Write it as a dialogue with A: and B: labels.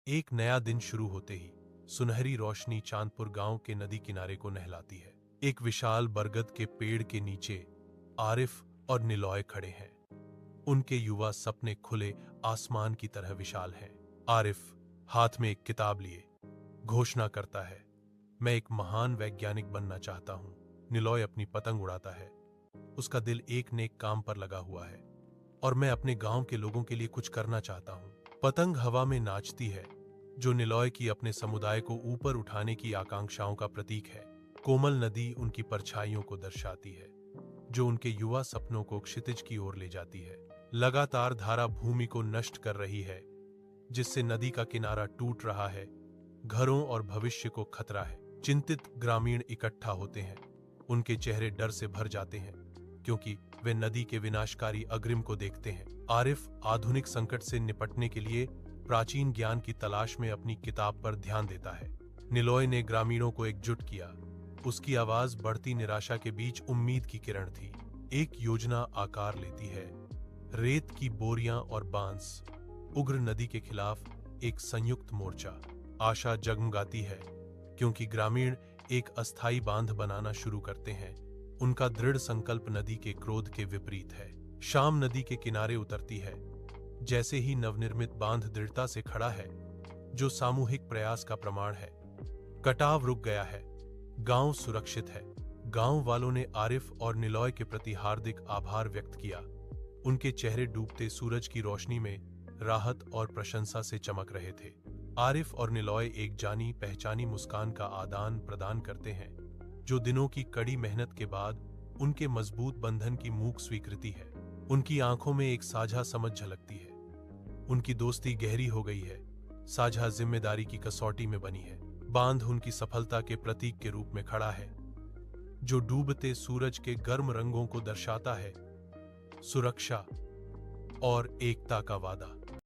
A: एक नया दिन शुरू होते ही सुनहरी रोशनी चांदपुर गांव के नदी किनारे को नहलाती है। एक विशाल बरगद के पेड़ के नीचे आरिफ और निलॉय खड़े हैं। उनके युवा सपने खुले आसमान की तरह विशाल हैं। आरिफ हाथ में एक किताब लिए घोषणा करता है, मैं एक महान वैज्ञानिक बनना चाहता हूं। निलॉय अपनी पतंग उड़ाता है। उसका दिल एक नेक काम पर लगा हुआ है और मैं अपने गांव के लोगों के लिए कुछ करना चाहता हूं। पतंग हवा में नाचती है, जो निलॉय की अपने समुदाय को ऊपर उठाने की आकांक्षाओं का प्रतीक है। कोमल नदी उनकी परछाइयों को दर्शाती है, जो उनके युवा सपनों को क्षितिज की ओर ले जाती है। लगातार धारा भूमि को नष्ट कर रही है, जिससे नदी का किनारा टूट रहा है। घरों और भविष्य को खतरा है। चिंतित ग्रामीण इकट्ठा होते हैं। उनके चेहरे डर से भर जाते हैं, क्योंकि वे नदी के विनाशकारी अग्रिम को देखते हैं। आरिफ आधुनिक संकट से निपटने के लिए प्राचीन ज्ञान की तलाश में अपनी किताब पर ध्यान देता है। निलॉय ने ग्रामीणों को एकजुट किया। उसकी आवाज बढ़ती निराशा के बीच उम्मीद की किरण थी। एक योजना आकार लेती है। रेत की बोरियां और बांस, उग्र नदी के खिलाफ एक संयुक्त मोर्चा। आशा जगमगाती है, क्योंकि ग्रामीण एक अस्थायी बांध बनाना शुरू करते हैं। उनका दृढ़ संकल्प नदी के क्रोध के विपरीत है। शाम नदी के किनारे उतरती है। जैसे ही नवनिर्मित बांध दृढ़ता से खड़ा है, जो सामूहिक प्रयास का प्रमाण है। कटाव रुक गया है। गांव सुरक्षित है। गांव वालों ने आरिफ और निलॉय के प्रति हार्दिक आभार व्यक्त किया। उनके चेहरे डूबते सूरज की रोशनी में राहत और प्रशंसा से चमक रहे थे। आरिफ और निलॉय एक जानी पहचानी मुस्कान का आदान प्रदान करते हैं, जो दिनों की कड़ी मेहनत के बाद उनके मजबूत बंधन की मूक स्वीकृति है। उनकी आंखों में एक साझा समझ झलकती है। उनकी दोस्ती गहरी हो गई है, साझा जिम्मेदारी की कसौटी में बनी है। बांध उनकी सफलता के प्रतीक के रूप में खड़ा है, जो डूबते सूरज के गर्म रंगों को दर्शाता है। सुरक्षा और एकता का वादा।